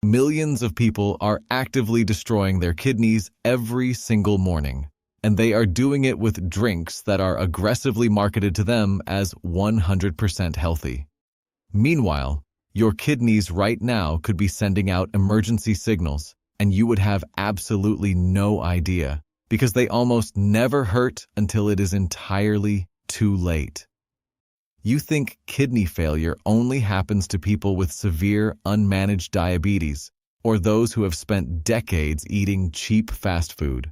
Millions of people are actively destroying their kidneys every single morning, and they are doing it with drinks that are aggressively marketed to them as 100% healthy. Meanwhile, your kidneys right now could be sending out emergency signals, and you would have absolutely no idea, because they almost never hurt until it is entirely too late. You think kidney failure only happens to people with severe, unmanaged diabetes, or those who have spent decades eating cheap fast food.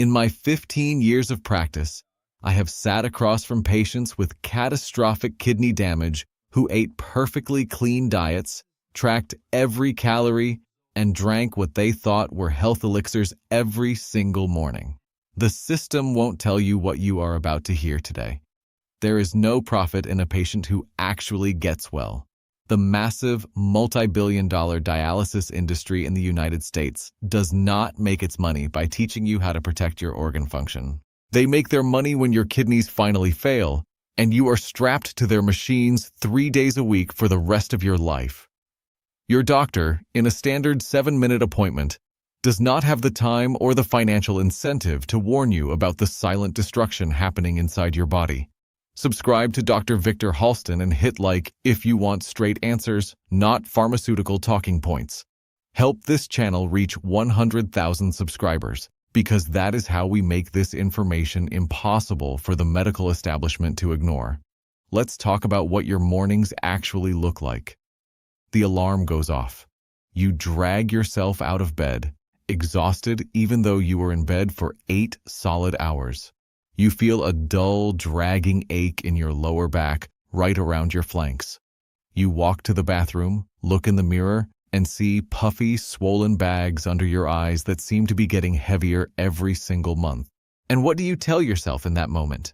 In my 15 years of practice, I have sat across from patients with catastrophic kidney damage who ate perfectly clean diets, tracked every calorie, and drank what they thought were health elixirs every single morning. The system won't tell you what you are about to hear today. There is no profit in a patient who actually gets well. The massive, multi-billion-dollar dialysis industry in the United States does not make its money by teaching you how to protect your organ function. They make their money when your kidneys finally fail, and you are strapped to their machines 3 days a week for the rest of your life. Your doctor, in a standard 7-minute appointment, does not have the time or the financial incentive to warn you about the silent destruction happening inside your body. Subscribe to Dr. Victor Halston and hit like if you want straight answers, not pharmaceutical talking points. Help this channel reach 100,000 subscribers, because that is how we make this information impossible for the medical establishment to ignore. Let's talk about what your mornings actually look like. The alarm goes off. You drag yourself out of bed, exhausted even though you were in bed for 8 solid hours. You feel a dull, dragging ache in your lower back, right around your flanks. You walk to the bathroom, look in the mirror, and see puffy, swollen bags under your eyes that seem to be getting heavier every single month. And what do you tell yourself in that moment?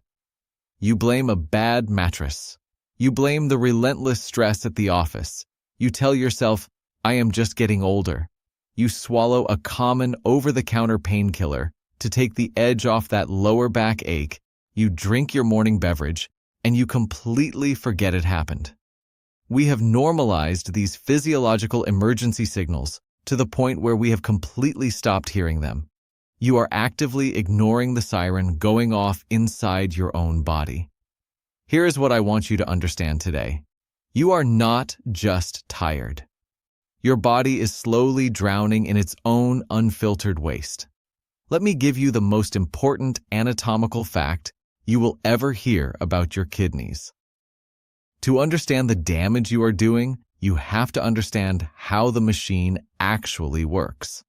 You blame a bad mattress. You blame the relentless stress at the office. You tell yourself, I am just getting older. You swallow a common over-the-counter painkiller to take the edge off that lower back ache. You drink your morning beverage, and you completely forget it happened. We have normalized these physiological emergency signals to the point where we have completely stopped hearing them. You are actively ignoring the siren going off inside your own body. Here is what I want you to understand today. You are not just tired. Your body is slowly drowning in its own unfiltered waste. Let me give you the most important anatomical fact you will ever hear about your kidneys. To understand the damage you are doing, you have to understand how the machine actually works.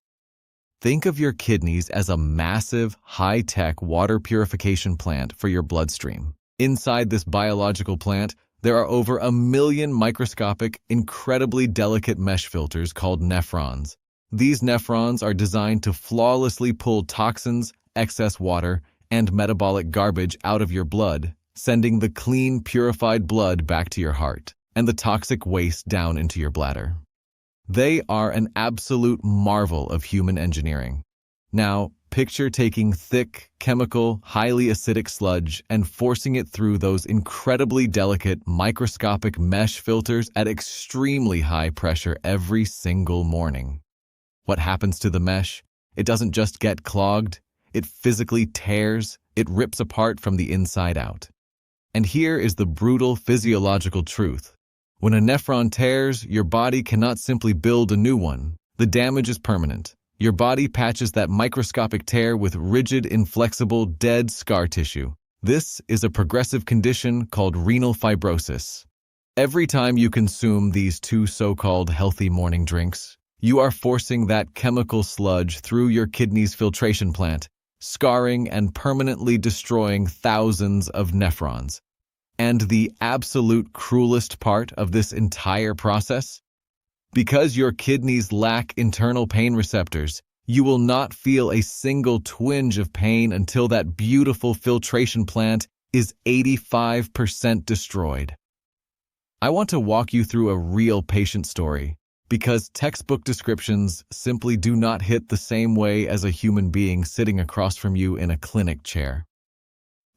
Think of your kidneys as a massive, high-tech water purification plant for your bloodstream. Inside this biological plant, there are over 1 million microscopic, incredibly delicate mesh filters called nephrons. These nephrons are designed to flawlessly pull toxins, excess water, and metabolic garbage out of your blood, sending the clean, purified blood back to your heart and the toxic waste down into your bladder. They are an absolute marvel of human engineering. Now, picture taking thick, chemical, highly acidic sludge and forcing it through those incredibly delicate, microscopic mesh filters at extremely high pressure every single morning. What happens to the mesh? It doesn't just get clogged, it physically tears, it rips apart from the inside out. And here is the brutal physiological truth. When a nephron tears, your body cannot simply build a new one. The damage is permanent. Your body patches that microscopic tear with rigid, inflexible, dead scar tissue. This is a progressive condition called renal fibrosis. Every time you consume these 2 so-called healthy morning drinks, you are forcing that chemical sludge through your kidney's filtration plant, scarring and permanently destroying thousands of nephrons. And the absolute cruelest part of this entire process? Because your kidneys lack internal pain receptors, you will not feel a single twinge of pain until that beautiful filtration plant is 85% destroyed. I want to walk you through a real patient story, because textbook descriptions simply do not hit the same way as a human being sitting across from you in a clinic chair.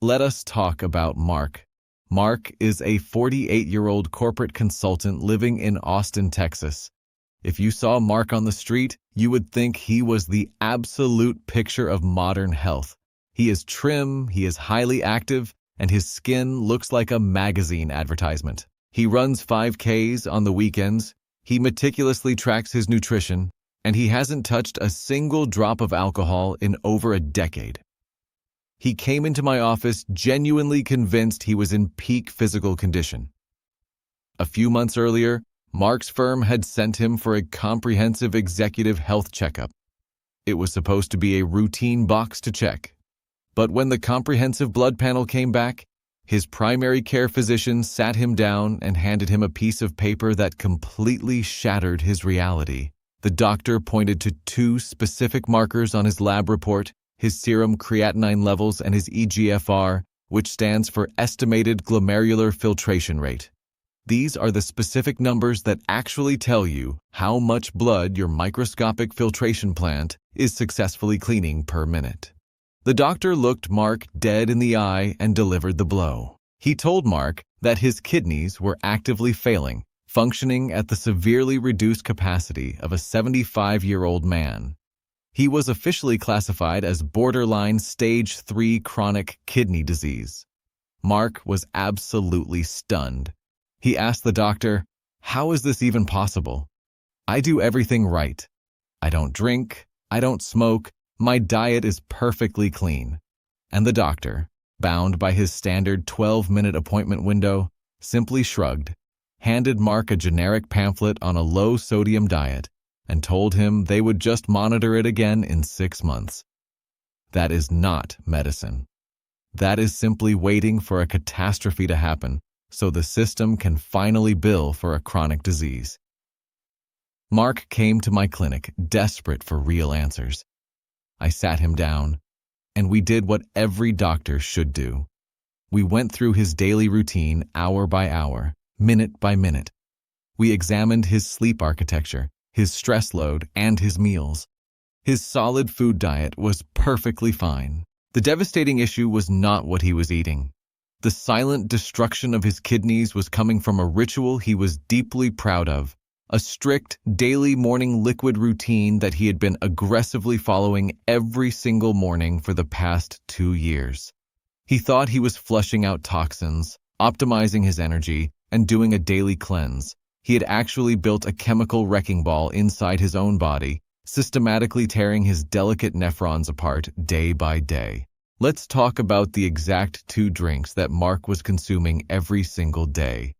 Let us talk about Mark. Mark is a 48-year-old corporate consultant living in Austin, Texas. If you saw Mark on the street, you would think he was the absolute picture of modern health. He is trim, he is highly active, and his skin looks like a magazine advertisement. He runs 5Ks on the weekends, he meticulously tracks his nutrition, and he hasn't touched a single drop of alcohol in over a decade. He came into my office genuinely convinced he was in peak physical condition. A few months earlier, Mark's firm had sent him for a comprehensive executive health checkup. It was supposed to be a routine box to check. But when the comprehensive blood panel came back, his primary care physician sat him down and handed him a piece of paper that completely shattered his reality. The doctor pointed to two specific markers on his lab report, his serum creatinine levels and his eGFR, which stands for estimated glomerular filtration rate. These are the specific numbers that actually tell you how much blood your microscopic filtration plant is successfully cleaning per minute. The doctor looked Mark dead in the eye and delivered the blow. He told Mark that his kidneys were actively failing, functioning at the severely reduced capacity of a 75-year-old man. He was officially classified as borderline stage 3 chronic kidney disease. Mark was absolutely stunned. He asked the doctor, "How is this even possible? I do everything right. I don't drink, I don't smoke, my diet is perfectly clean." And the doctor, bound by his standard 12-minute appointment window, simply shrugged, handed Mark a generic pamphlet on a low-sodium diet, and told him they would just monitor it again in 6 months. That is not medicine. That is simply waiting for a catastrophe to happen so the system can finally bill for a chronic disease. Mark came to my clinic desperate for real answers. I sat him down, and we did what every doctor should do. We went through his daily routine hour by hour, minute by minute. We examined his sleep architecture, his stress load, and his meals. His solid food diet was perfectly fine. The devastating issue was not what he was eating. The silent destruction of his kidneys was coming from a ritual he was deeply proud of, a strict daily morning liquid routine that he had been aggressively following every single morning for the past 2 years. He thought he was flushing out toxins, optimizing his energy, and doing a daily cleanse. He had actually built a chemical wrecking ball inside his own body, systematically tearing his delicate nephrons apart day by day. Let's talk about the exact 2 drinks that Mark was consuming every single day.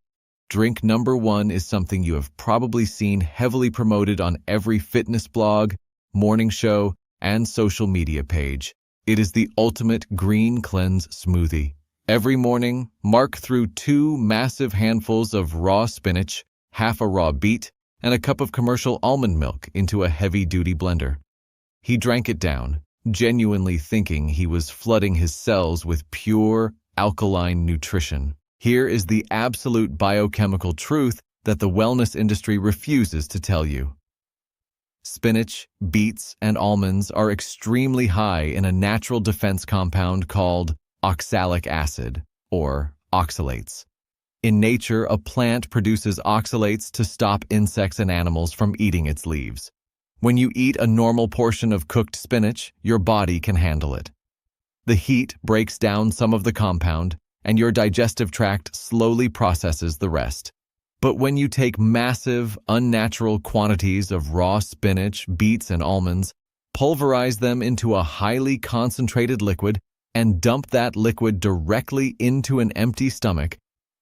Drink number 1 is something you have probably seen heavily promoted on every fitness blog, morning show, and social media page. It is the ultimate green cleanse smoothie. Every morning, Mark threw 2 massive handfuls of raw spinach, half a raw beet, and a cup of commercial almond milk into a heavy-duty blender. He drank it down, genuinely thinking he was flooding his cells with pure, alkaline nutrition. Here is the absolute biochemical truth that the wellness industry refuses to tell you. Spinach, beets, and almonds are extremely high in a natural defense compound called oxalic acid, or oxalates. In nature, a plant produces oxalates to stop insects and animals from eating its leaves. When you eat a normal portion of cooked spinach, your body can handle it. The heat breaks down some of the compound, and your digestive tract slowly processes the rest. But when you take massive, unnatural quantities of raw spinach, beets, and almonds, pulverize them into a highly concentrated liquid, and dump that liquid directly into an empty stomach,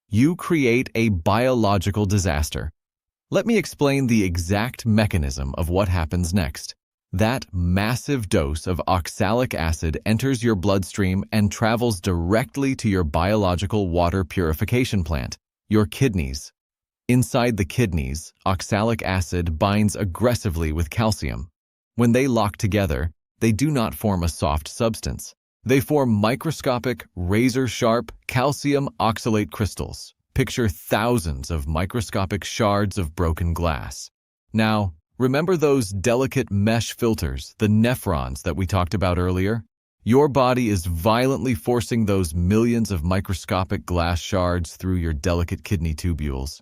you create a biological disaster. Let me explain the exact mechanism of what happens next. That massive dose of oxalic acid enters your bloodstream and travels directly to your biological water purification plant, your kidneys. Inside the kidneys, oxalic acid binds aggressively with calcium. When they lock together, they do not form a soft substance. They form microscopic, razor-sharp calcium oxalate crystals. Picture thousands of microscopic shards of broken glass. Now, remember those delicate mesh filters, the nephrons that we talked about earlier? Your body is violently forcing those millions of microscopic glass shards through your delicate kidney tubules.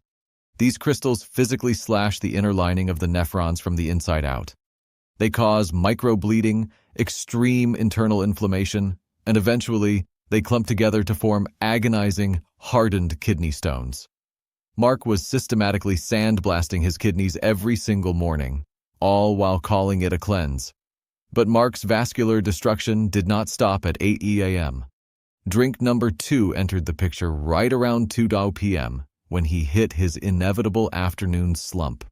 These crystals physically slash the inner lining of the nephrons from the inside out. They cause microbleeding, extreme internal inflammation, and eventually they clump together to form agonizing, hardened kidney stones. Mark was systematically sandblasting his kidneys every single morning, all while calling it a cleanse. But Mark's vascular destruction did not stop at 8 a.m. Drink number 2 entered the picture right around 2 p.m. when he hit his inevitable afternoon slump.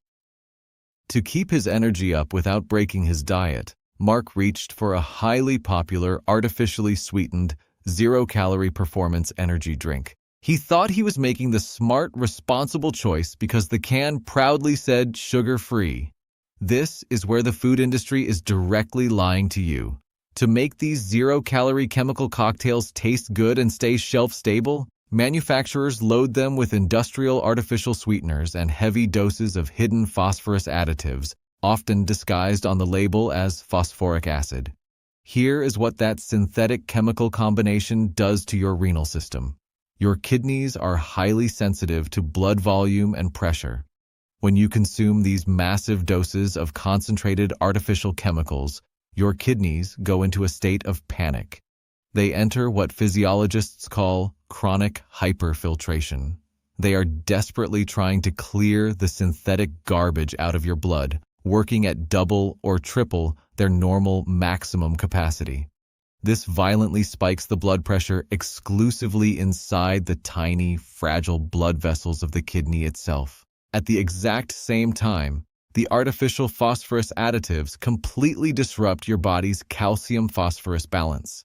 To keep his energy up without breaking his diet, Mark reached for a highly popular, artificially sweetened, zero-calorie performance energy drink. He thought he was making the smart, responsible choice because the can proudly said sugar-free. This is where the food industry is directly lying to you. To make these zero-calorie chemical cocktails taste good and stay shelf-stable, manufacturers load them with industrial artificial sweeteners and heavy doses of hidden phosphorus additives, often disguised on the label as phosphoric acid. Here is what that synthetic chemical combination does to your renal system. Your kidneys are highly sensitive to blood volume and pressure. When you consume these massive doses of concentrated artificial chemicals, your kidneys go into a state of panic. They enter what physiologists call chronic hyperfiltration. They are desperately trying to clear the synthetic garbage out of your blood, working at double or triple their normal maximum capacity. This violently spikes the blood pressure exclusively inside the tiny, fragile blood vessels of the kidney itself. At the exact same time, the artificial phosphorus additives completely disrupt your body's calcium-phosphorus balance.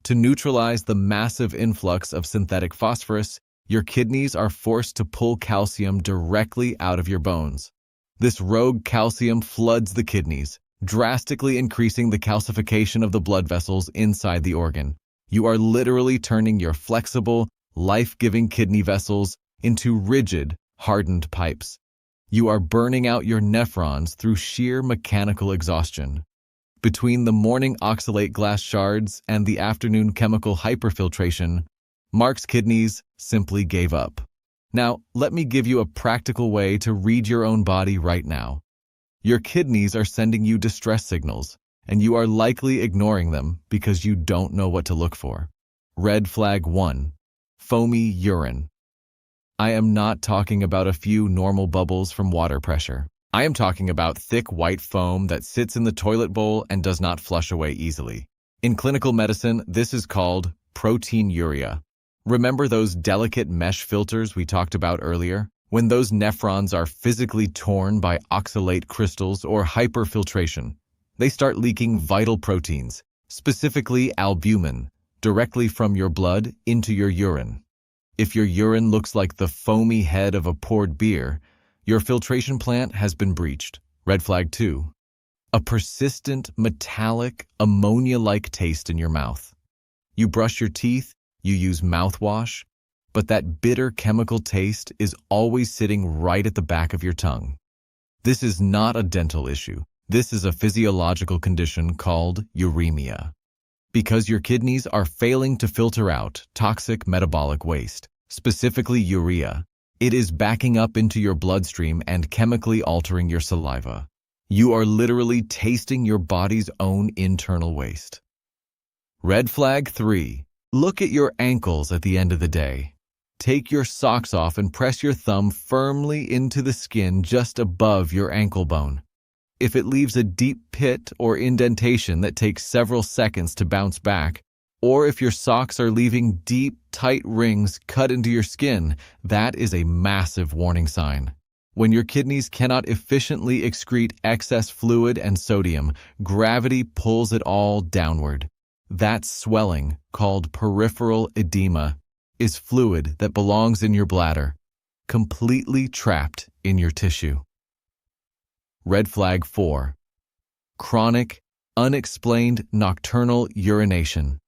To neutralize the massive influx of synthetic phosphorus, your kidneys are forced to pull calcium directly out of your bones. This rogue calcium floods the kidneys, drastically increasing the calcification of the blood vessels inside the organ. You are literally turning your flexible, life-giving kidney vessels into rigid, hardened pipes. You are burning out your nephrons through sheer mechanical exhaustion. Between the morning oxalate glass shards and the afternoon chemical hyperfiltration, Mark's kidneys simply gave up. Now, let me give you a practical way to read your own body right now. Your kidneys are sending you distress signals, and you are likely ignoring them because you don't know what to look for. Red flag 1. Foamy urine. I am not talking about a few normal bubbles from water pressure. I am talking about thick white foam that sits in the toilet bowl and does not flush away easily. In clinical medicine, this is called proteinuria. Remember those delicate mesh filters we talked about earlier? When those nephrons are physically torn by oxalate crystals or hyperfiltration, they start leaking vital proteins, specifically albumin, directly from your blood into your urine. If your urine looks like the foamy head of a poured beer, your filtration plant has been breached. Red flag 2. A persistent, metallic, ammonia-like taste in your mouth. You brush your teeth, you use mouthwash, but that bitter chemical taste is always sitting right at the back of your tongue. This is not a dental issue. This is a physiological condition called uremia. Because your kidneys are failing to filter out toxic metabolic waste, specifically urea, it is backing up into your bloodstream and chemically altering your saliva. You are literally tasting your body's own internal waste. Red flag 3. Look at your ankles at the end of the day. Take your socks off and press your thumb firmly into the skin just above your ankle bone. If it leaves a deep pit or indentation that takes several seconds to bounce back, or if your socks are leaving deep, tight rings cut into your skin, that is a massive warning sign. When your kidneys cannot efficiently excrete excess fluid and sodium, gravity pulls it all downward. That swelling, called peripheral edema, is fluid that belongs in your bladder, completely trapped in your tissue. Red flag 4. Chronic, unexplained nocturnal urination.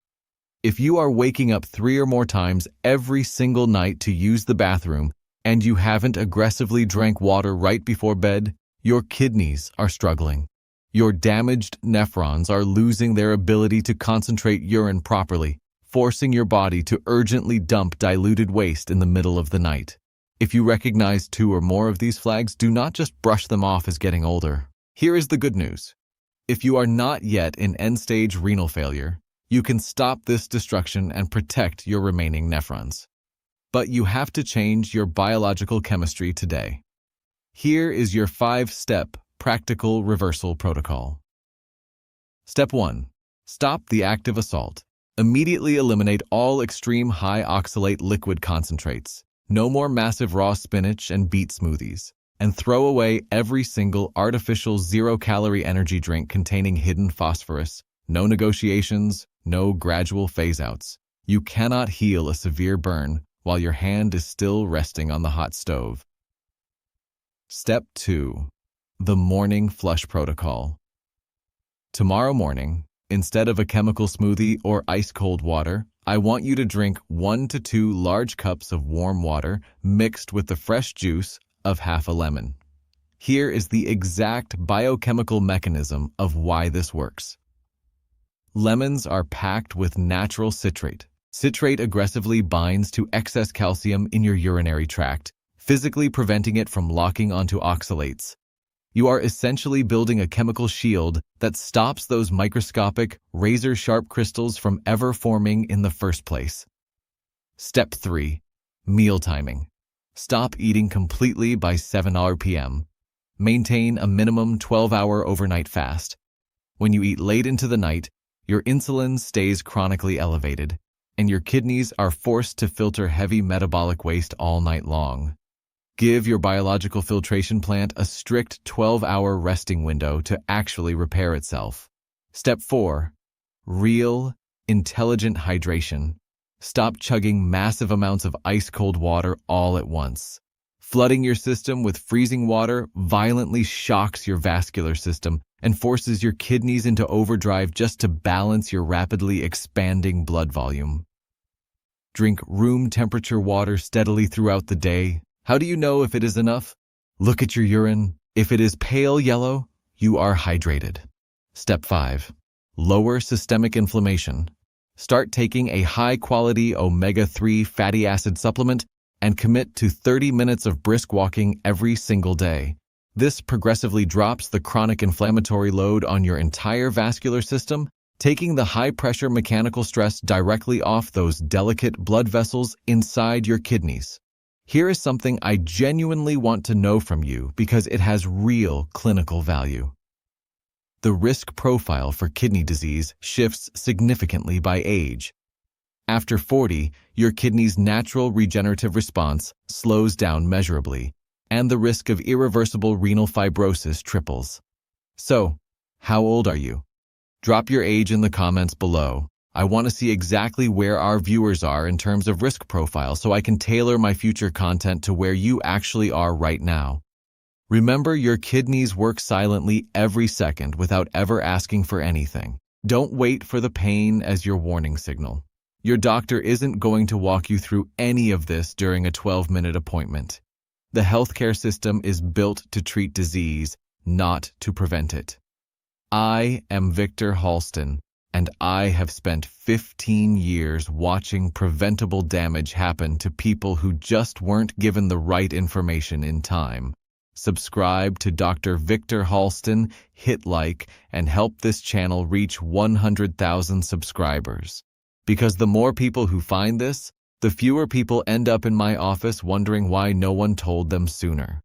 If you are waking up 3 or more times every single night to use the bathroom and you haven't aggressively drank water right before bed, your kidneys are struggling. Your damaged nephrons are losing their ability to concentrate urine properly, forcing your body to urgently dump diluted waste in the middle of the night. If you recognize 2 or more of these flags, do not just brush them off as getting older. Here is the good news. If you are not yet in end-stage renal failure, you can stop this destruction and protect your remaining nephrons. But you have to change your biological chemistry today. Here is your 5-step practical reversal protocol. Step 1. Stop the active assault. Immediately eliminate all extreme high oxalate liquid concentrates. No more massive raw spinach and beet smoothies. And throw away every single artificial zero-calorie energy drink containing hidden phosphorus. No negotiations, no gradual phase-outs. You cannot heal a severe burn while your hand is still resting on the hot stove. Step 2. The morning flush protocol. Tomorrow morning, instead of a chemical smoothie or ice-cold water, I want you to drink 1 to 2 large cups of warm water mixed with the fresh juice of half a lemon. Here is the exact biochemical mechanism of why this works. Lemons are packed with natural citrate. Citrate aggressively binds to excess calcium in your urinary tract, physically preventing it from locking onto oxalates. You are essentially building a chemical shield that stops those microscopic, razor-sharp crystals from ever forming in the first place. Step 3. Meal timing. Stop eating completely by 7 p.m. Maintain a minimum 12-hour overnight fast. When you eat late into the night, your insulin stays chronically elevated, and your kidneys are forced to filter heavy metabolic waste all night long. Give your biological filtration plant a strict 12-hour resting window to actually repair itself. Step 4. Real, intelligent hydration. Stop chugging massive amounts of ice-cold water all at once. Flooding your system with freezing water violently shocks your vascular system and forces your kidneys into overdrive just to balance your rapidly expanding blood volume. Drink room temperature water steadily throughout the day. How do you know if it is enough? Look at your urine. If it is pale yellow, you are hydrated. Step 5. Lower systemic inflammation. Start taking a high-quality omega-3 fatty acid supplement and commit to 30 minutes of brisk walking every single day. This progressively drops the chronic inflammatory load on your entire vascular system, taking the high-pressure mechanical stress directly off those delicate blood vessels inside your kidneys. Here is something I genuinely want to know from you because it has real clinical value. The risk profile for kidney disease shifts significantly by age. After 40, your kidney's natural regenerative response slows down measurably, and the risk of irreversible renal fibrosis triples. So, how old are you? Drop your age in the comments below. I want to see exactly where our viewers are in terms of risk profile so I can tailor my future content to where you actually are right now. Remember, your kidneys work silently every second without ever asking for anything. Don't wait for the pain as your warning signal. Your doctor isn't going to walk you through any of this during a 12-minute appointment. The healthcare system is built to treat disease, not to prevent it. I am Victor Halston, and I have spent 15 years watching preventable damage happen to people who just weren't given the right information in time. Subscribe to Dr. Victor Halston, hit like, and help this channel reach 100,000 subscribers. Because the more people who find this, the fewer people end up in my office wondering why no one told them sooner.